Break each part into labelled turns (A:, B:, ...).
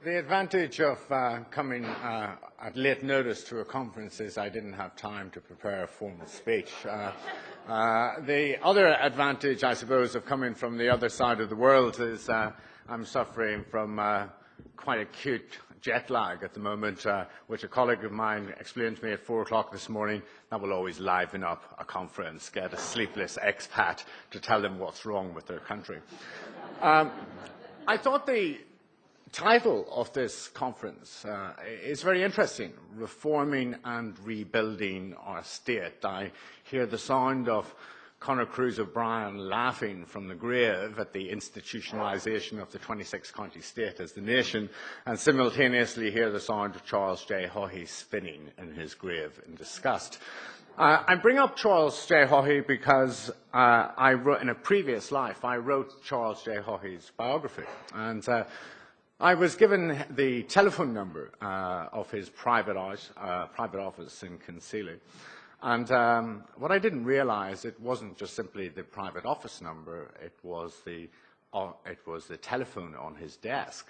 A: The advantage of coming at late notice to a conference is I didn't have time to prepare a formal speech. The other advantage, I suppose, of coming from the other side of the world is I'm suffering from quite acute jet lag at the moment, which a colleague of mine explained to me at 4 o'clock this morning. That will always liven up a conference, get a sleepless expat to tell them what's wrong with their country. I thought the title of this conference is very interesting, Reforming and Rebuilding Our State. I hear the sound of Conor Cruise O'Brien laughing from the grave at the institutionalisation of the 26-county state as the nation, and simultaneously hear the sound of Charles J. Haughey spinning in his grave in disgust. I bring up Charles J. Haughey because I wrote, in a previous life, I wrote Charles J. Haughey's biography, and I was given the telephone number of his private office in Concealy. And what I didn't realize, it wasn't just simply the private office number, it was the telephone on his desk.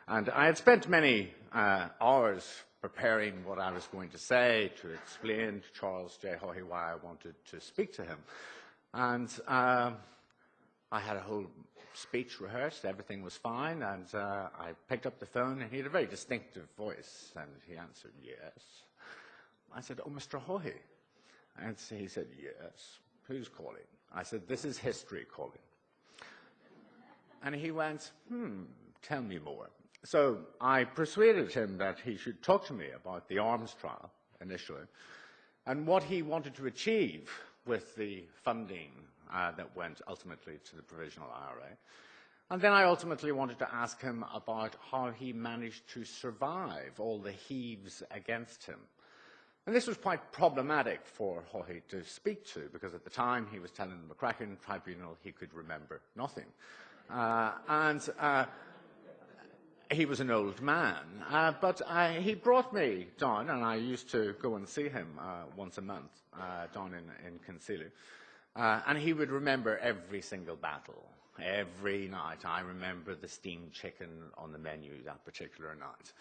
A: And I had spent many hours preparing what I was going to say, to explain to Charles J. Haughey why I wanted to speak to him. And I had a whole speech rehearsed, everything was fine, and I picked up the phone, and he had a very distinctive voice, and he answered, yes. I said, oh, Mr. Haughey. And he said, yes. Who's calling? I said, this is history calling. And he went, tell me more. So I persuaded him that he should talk to me about the arms trial initially, and what he wanted to achieve with the funding that went ultimately to the Provisional IRA. And then I ultimately wanted to ask him about how he managed to survive all the heaves against him. And this was quite problematic for Haughey to speak to, because at the time he was telling the McCracken Tribunal he could remember nothing. He was an old man, but he brought me down, and I used to go and see him once a month down in Concealy. And he would remember every single battle. Every night I remember the steamed chicken on the menu that particular night.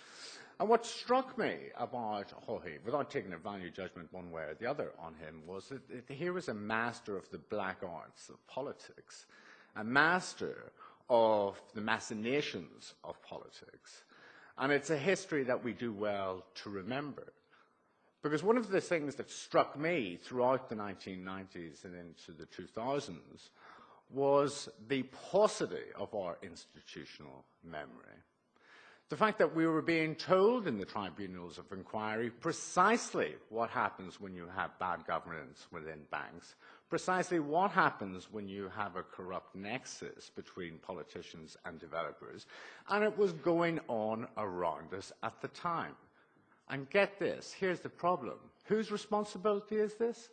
A: And what struck me about Haughey, without taking a value judgment one way or the other on him, was that here was a master of the black arts of politics, a master of the machinations of politics. And it's a history that we do well to remember. Because one of the things that struck me throughout the 1990s and into the 2000s was the paucity of our institutional memory. The fact that we were being told in the tribunals of inquiry precisely what happens when you have bad governance within banks, precisely what happens when you have a corrupt nexus between politicians and developers, and it was going on around us at the time. And get this, here's the problem. Whose responsibility is this?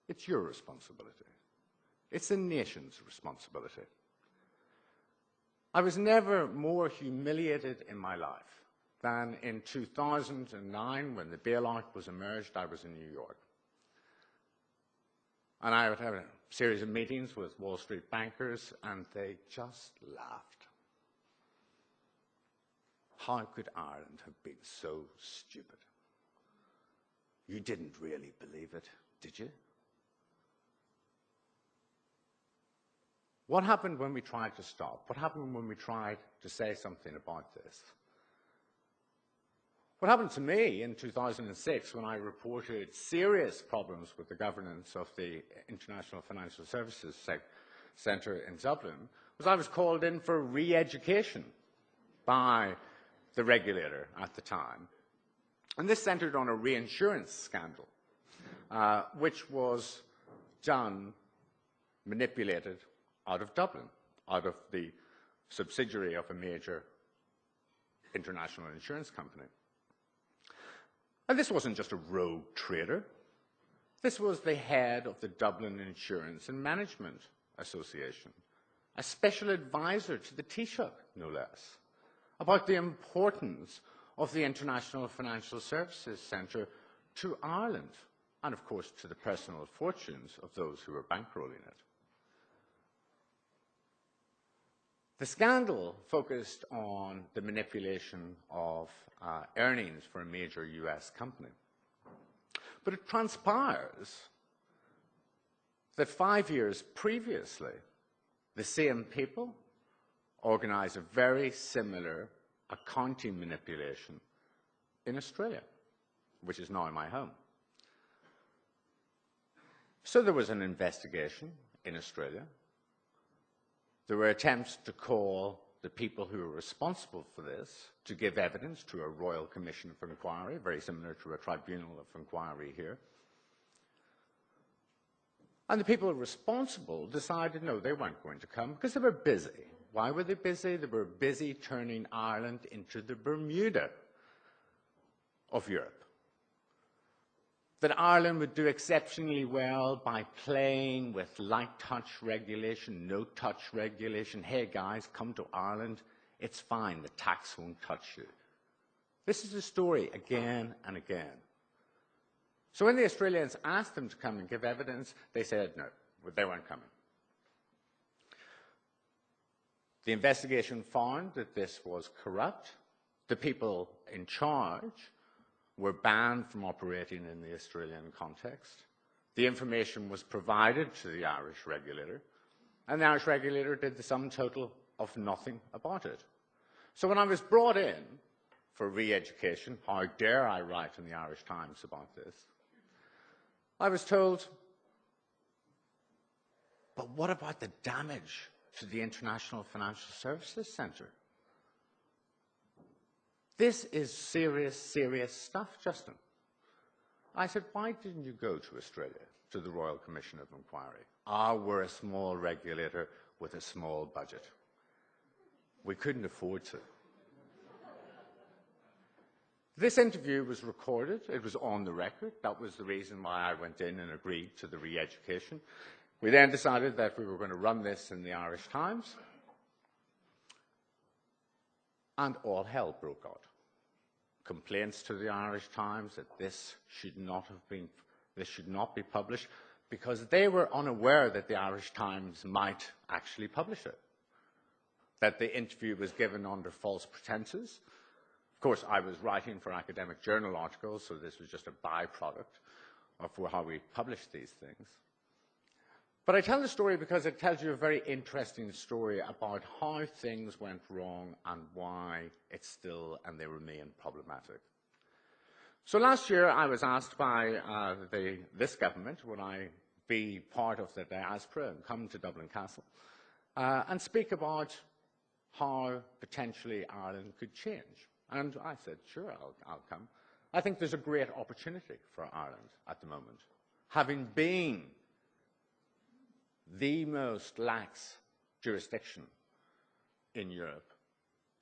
A: It's your responsibility. It's the nation's responsibility. I was never more humiliated in my life than in 2009 when the bailout was emerged. I was in New York. And I would have a series of meetings with Wall Street bankers, and they just laughed. How could Ireland have been so stupid? You didn't really believe it, did you? What happened when we tried to stop? What happened when we tried to say something about this? What happened to me in 2006 when I reported serious problems with the governance of the International Financial Services Centre in Dublin was I was called in for re-education by the regulator at the time. And this centred on a reinsurance scandal, which was done, manipulated, out of Dublin, out of the subsidiary of a major international insurance company. And this wasn't just a rogue trader. This was the head of the Dublin Insurance and Management Association, a special advisor to the Taoiseach, no less, about the importance of the International Financial Services Centre to Ireland, and of course to the personal fortunes of those who were bankrolling it. The scandal focused on the manipulation of earnings for a major US company. But it transpires that 5 years previously, the same people organized a very similar accounting manipulation in Australia, which is now my home. So there was an investigation in Australia. There were attempts to call the people who were responsible for this to give evidence to a Royal Commission of Inquiry, very similar to a tribunal of inquiry here. And the people responsible decided no, they weren't going to come because they were busy. Why were they busy? They were busy turning Ireland into the Bermuda of Europe. That Ireland would do exceptionally well by playing with light touch regulation, no touch regulation. Hey guys, come to Ireland, it's fine, the tax won't touch you. This is the story again and again. So when the Australians asked them to come and give evidence, they said no, they weren't coming. The investigation found that this was corrupt. The people in charge were banned from operating in the Australian context. The information was provided to the Irish regulator, and the Irish regulator did the sum total of nothing about it. So when I was brought in for re-education, how dare I write in the Irish Times about this, I was told, but what about the damage to the International Financial Services Centre? This is serious, serious stuff, Justin. I said, why didn't you go to Australia, to the Royal Commission of Inquiry? We're a small regulator with a small budget. We couldn't afford to. This interview was recorded. It was on the record. That was the reason why I went in and agreed to the re-education. We then decided that we were going to run this in the Irish Times. And all hell broke out. Complaints to the Irish Times that this should not be published, because they were unaware that the Irish Times might actually publish it. That the interview was given under false pretenses. Of course, I was writing for academic journal articles, so this was just a byproduct of how we published these things. But I tell the story because it tells you a very interesting story about how things went wrong and why it's still and they remain problematic. So last year I was asked by this government, would I be part of the diaspora and come to Dublin Castle and speak about how potentially Ireland could change. And I said, sure, I'll come. I think there's a great opportunity for Ireland at the moment. Having been the most lax jurisdiction in Europe,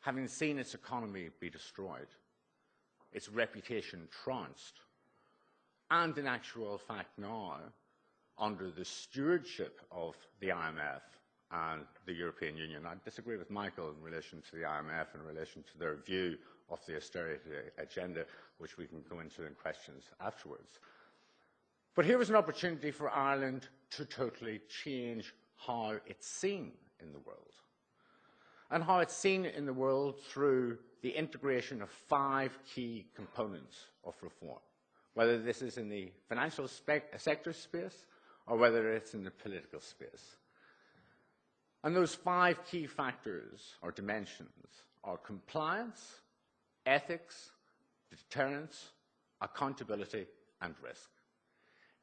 A: having seen its economy be destroyed, its reputation trounced, and in actual fact now, under the stewardship of the IMF and the European Union. I disagree with Michael in relation to the IMF, in relation to their view of the austerity agenda, which we can go into in questions afterwards. But here was an opportunity for Ireland to totally change how it's seen in the world. And how it's seen in the world through the integration of 5 key components of reform, whether this is in the financial sector space or whether it's in the political space. And those 5 key factors or dimensions are compliance, ethics, deterrence, accountability, and risk.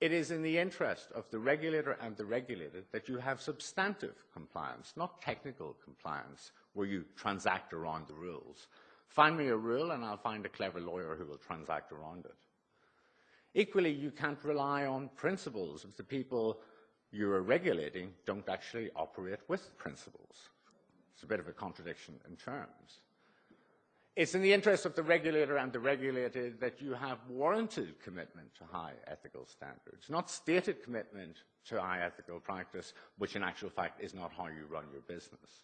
A: It is in the interest of the regulator and the regulated that you have substantive compliance, not technical compliance, where you transact around the rules. Find me a rule and I'll find a clever lawyer who will transact around it. Equally, you can't rely on principles if the people you are regulating don't actually operate with principles. It's a bit of a contradiction in terms. It's in the interest of the regulator and the regulated that you have warranted commitment to high ethical standards, not stated commitment to high ethical practice, which in actual fact is not how you run your business.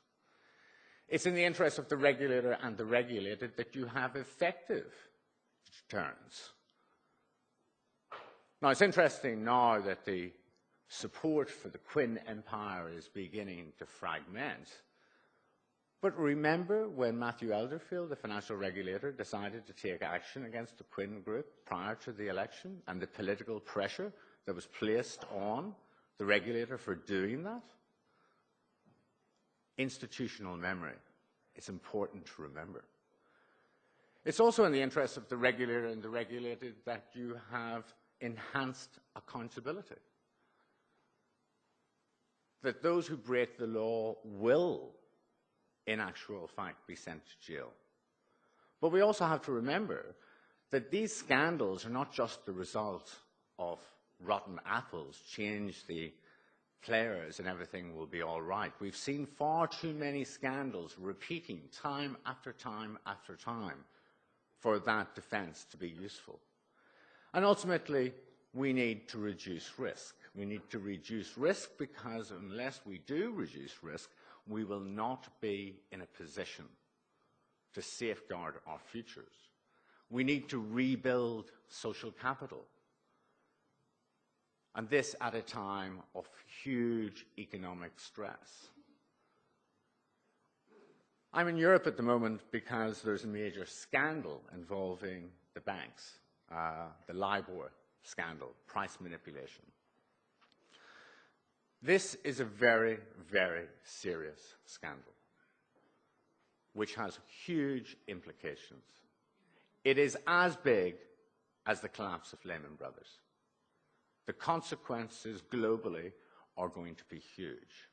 A: It's in the interest of the regulator and the regulated that you have effective deterrence. Now, it's interesting now that the support for the Quinn Empire is beginning to fragment. But remember when Matthew Elderfield, the financial regulator, decided to take action against the Quinn Group prior to the election and the political pressure that was placed on the regulator for doing that? Institutional memory. It's important to remember. It's also in the interest of the regulator and the regulated that you have enhanced accountability. That those who break the law will, in actual fact, be sent to jail. But we also have to remember that these scandals are not just the result of rotten apples, change the players and everything will be all right. We've seen far too many scandals repeating time after time after time for that defense to be useful. And ultimately, we need to reduce risk. We need to reduce risk because unless we do reduce risk, we will not be in a position to safeguard our futures. We need to rebuild social capital. And this at a time of huge economic stress. I'm in Europe at the moment because there's a major scandal involving the banks, the LIBOR scandal, price manipulation. This is a very, very serious scandal, which has huge implications. It is as big as the collapse of Lehman Brothers. The consequences globally are going to be huge.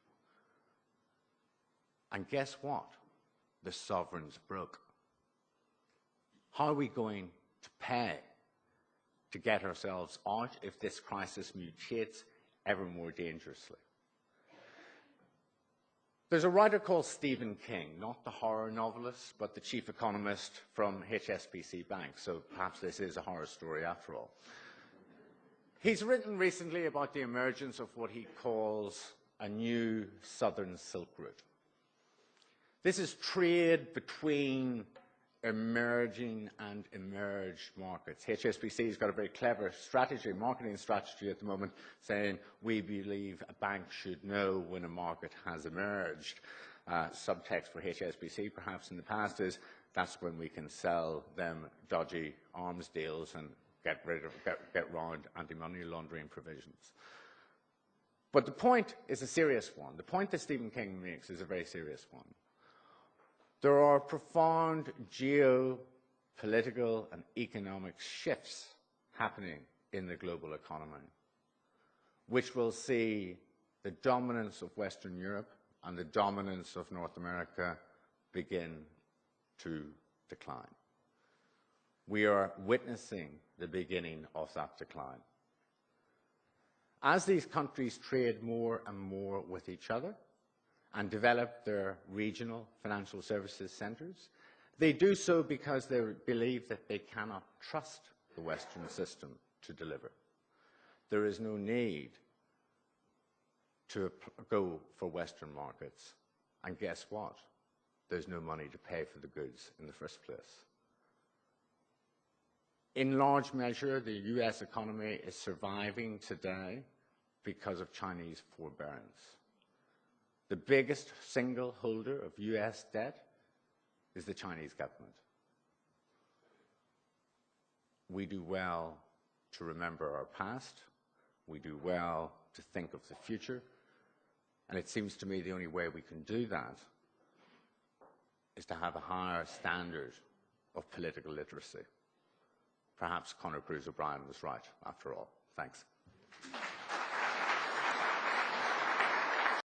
A: And guess what? The sovereigns broke. How are we going to pay to get ourselves out if this crisis mutates ever more dangerously? There's a writer called Stephen King, not the horror novelist, but the chief economist from HSBC Bank, so perhaps this is a horror story after all. He's written recently about the emergence of what he calls a new southern Silk Route. This is trade between emerging and emerged markets. HSBC has got a very clever strategy, marketing strategy at the moment, saying we believe a bank should know when a market has emerged. Subtext for HSBC perhaps in the past is that's when we can sell them dodgy arms deals and get round anti-money laundering provisions. But the point is a serious one. The point that Stephen King makes is a very serious one. There are profound geopolitical and economic shifts happening in the global economy, which will see the dominance of Western Europe and the dominance of North America begin to decline. We are witnessing the beginning of that decline. As these countries trade more and more with each other and develop their regional financial services centres, they do so because they believe that they cannot trust the Western system to deliver. There is no need to go for Western markets. And guess what? There's no money to pay for the goods in the first place. In large measure, the US economy is surviving today because of Chinese forbearance. The biggest single holder of US debt is the Chinese government. We do well to remember our past. We do well to think of the future. And it seems to me the only way we can do that is to have a higher standard of political literacy. Perhaps Conor Cruise O'Brien was right, after all. Thanks.